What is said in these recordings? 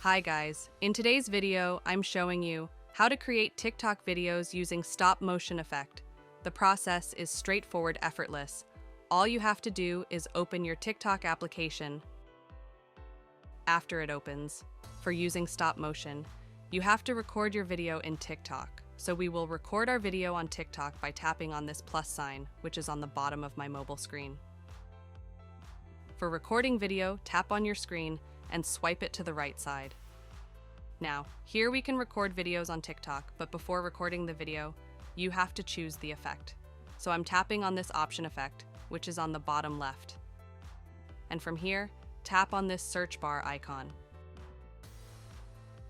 Hi guys, in today's video, I'm showing you how to create TikTok videos using stop motion effect. The process is straightforward, effortless. All you have to do is open your TikTok application. After it opens, for using stop motion, you have to record your video in TikTok. So we will record our video on TikTok by tapping on this plus sign, which is on the bottom of my mobile screen. For recording video, tap on your screen and swipe it to the right side. Now, here we can record videos on TikTok, but before recording the video, you have to choose the effect. So I'm tapping on this option effect, which is on the bottom left. And from here, tap on this search bar icon.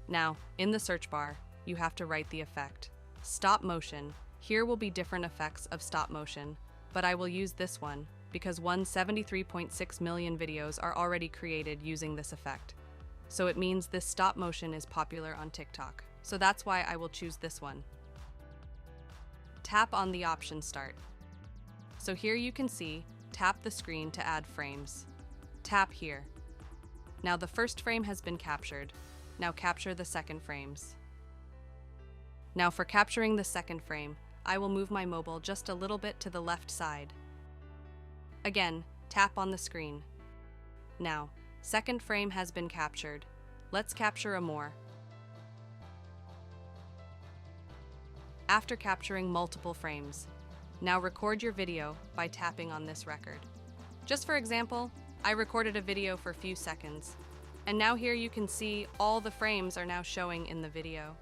Now, in the search bar, you have to write the effect. Stop motion. Here will be different effects of stop motion, but I will use this one because 173.6 million videos are already created using this effect. So it means this stop motion is popular on TikTok. So that's why I will choose this one. Tap on the option start. So here you can see, tap the screen to add frames. Tap here. Now the first frame has been captured. Now capture the second frames. Now for capturing the second frame, I will move my mobile just a little bit to the left side. Again, tap on the screen. Now, second frame has been captured. Let's capture a more. After capturing multiple frames, now record your video by tapping on this record. Just for example, I recorded a video for a few seconds, and now here you can see all the frames are now showing in the video.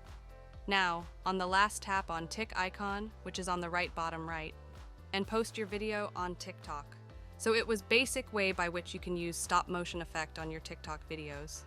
Now, on the last tap on tick icon, which is on the right bottom right, and post your video on TikTok. So it was basic way by which you can use stop motion effect on your TikTok videos.